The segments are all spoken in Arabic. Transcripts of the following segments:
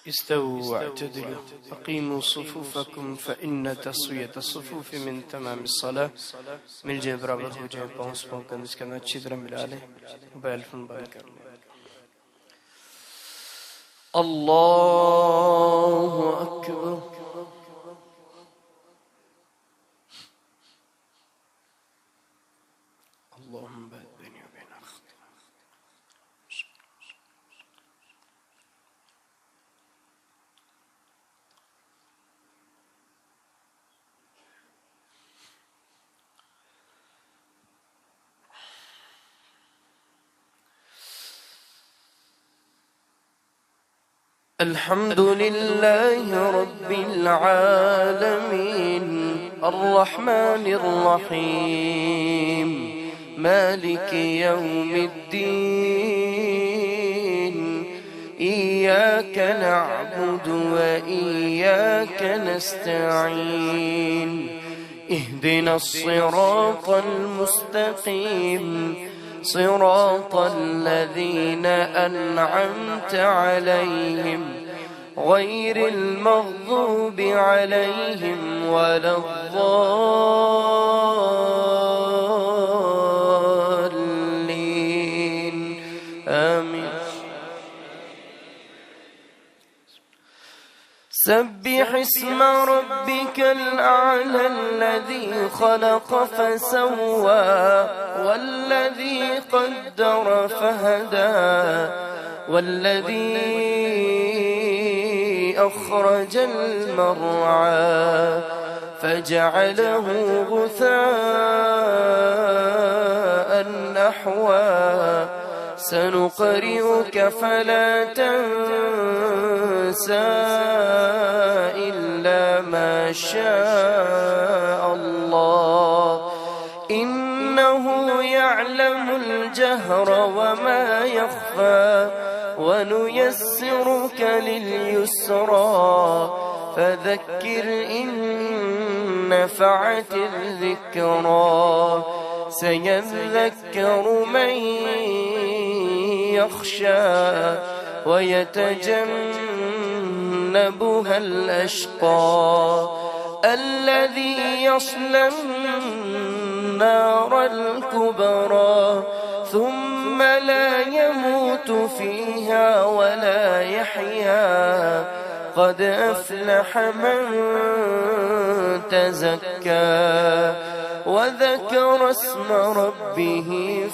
استووا واعتدلوا أقيموا صفوفكم فإن تسوية الصفوف من تمام الصلاة. मिल जाए बराबर हो जाए पाँच पाँव कंधे इसके अंदर अच्छी तरह मिला लें मोबाइल फोन बंद कर लें. अल्लाहु अकबर. اللهم بارك بيني وبين أخي. الحمد لله رب العالمين الرحمن الرحيم مالك يوم الدين إياك نعبد وإياك نستعين اهدنا الصراط المستقيم صراط الذين أنعمت عليهم غير المغضوب عليهم ولا الضالين آمين. سبح اسم ربك الأعلى الذي خلق فسوى والذي قدر فهدى والذي أخرج المرعى فجعله غثاء نحوا سنقرئك فلا تنسى إلا ما شاء الله إنه يعلم الجهر وما يخفى ونيسرك لليسرى فذكر إن نفعت الذكرى سيذكر من يخشى ويتجنبها الأشقى الذي يصلى النار الكبرى ثم لا يموت فيها ولا يحيا قد أفلح من تزكى وذكر اسم ربه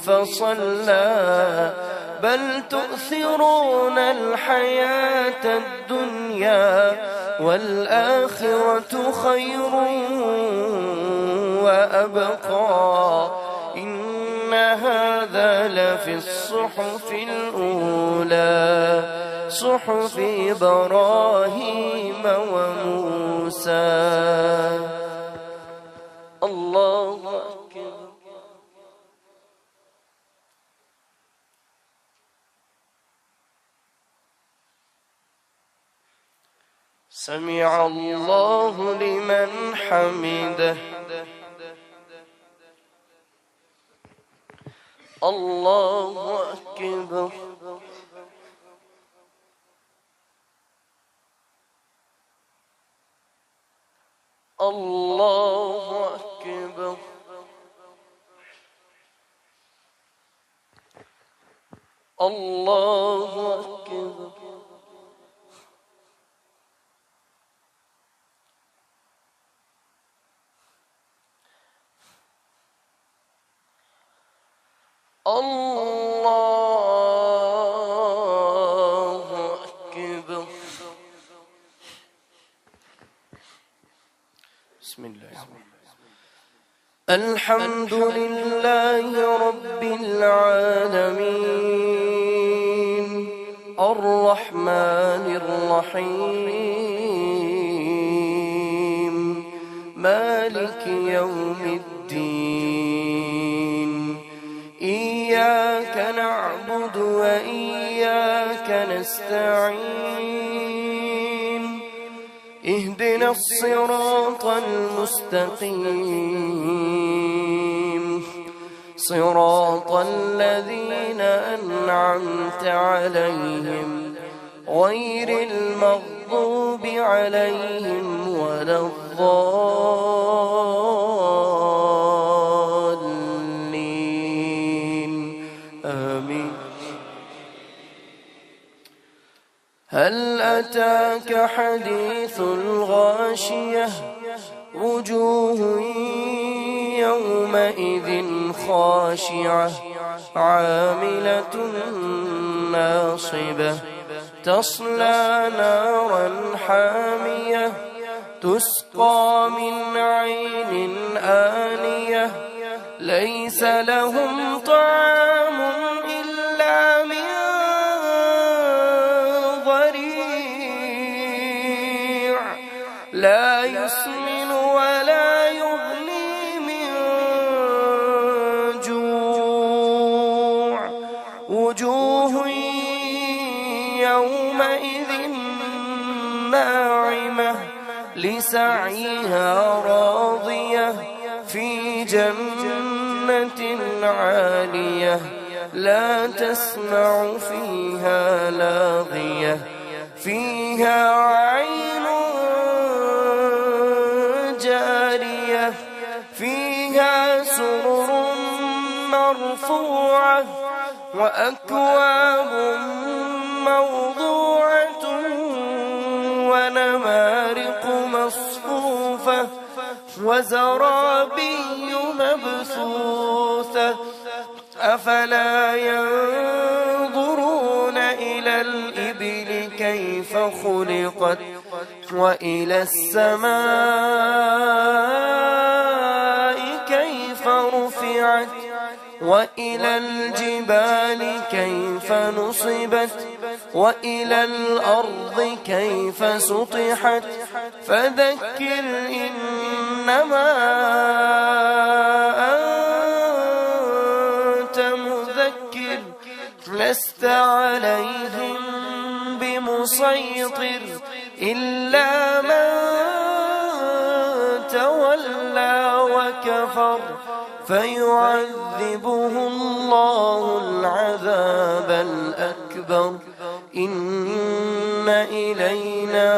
فصلى بل تؤثرون الحياة الدنيا والآخرة خير وأبقى إن هذا لفي الصحف الأولى صحف إبراهيم وموسى. الله أكبر. سمع الله لمن حمده. الله أكبر. الله أكبر. الله أكبر. الله أكبر. بسم الله الحمد لله رب العالمين الرحمن الرحيم مالك يوم الدين إياك نعبد وإياك نستعين اهدنا الصراط المستقيم صراط الذين أنعمت عليهم غير المغضوب عليهم ولا الضالين آمين. هل أتاك حديث الغاشية وجوه يومئذ خاشعة عاملة ناصبة تصلى نارا حامية تسقى من عين آنية ليس لهم طعام إلا من ضريع لا يسمن ولا يغني من جوع وجوه يومئذ ناعمة لسعيها راضية في جنة عالية لا تسمع فيها لاغية فيها عين جارية فيها سرر مرفوعة وأكواب موضوعة ونمارق مصفوفة وزرابي مبثوثة أفلا ينظرون إلى الإبل كيف خلقت وإلى السماء كيف رفعت وإلى الجبال كيف نصبت وإلى الأرض كيف سطحت فذكر إنما أنت مذكر لست عليهم بمسيطر إلا من تولى وكفر فيعذبه الله العذاب الأكبر إن إلينا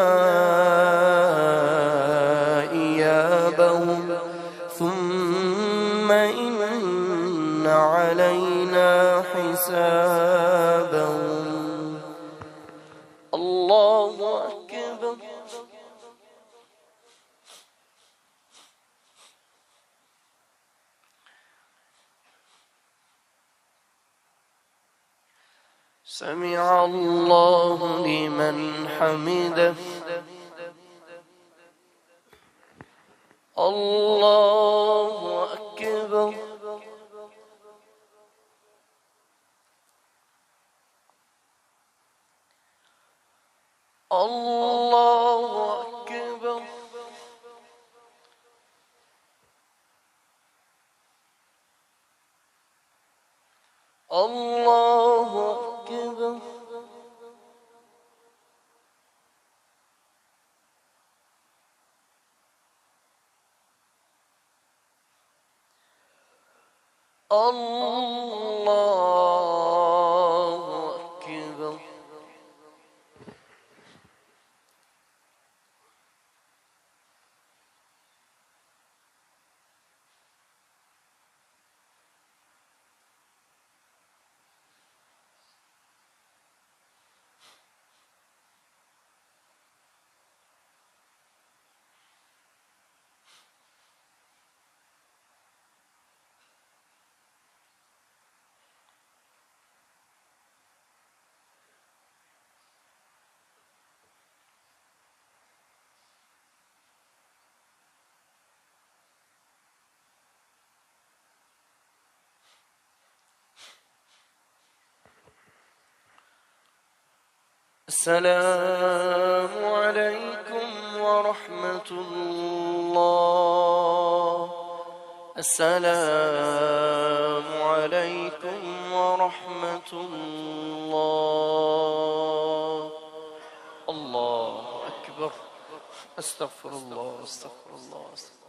إيابهم ثم إن علينا حسابهم. الله أكبر. سمع الله لمن حمده. الله أكبر. الله أكبر. الله أكبر. الله أكبر. السلام عليكم ورحمة الله. السلام عليكم ورحمة الله. الله أكبر. أستغفر الله أستغفر الله أستغفر الله.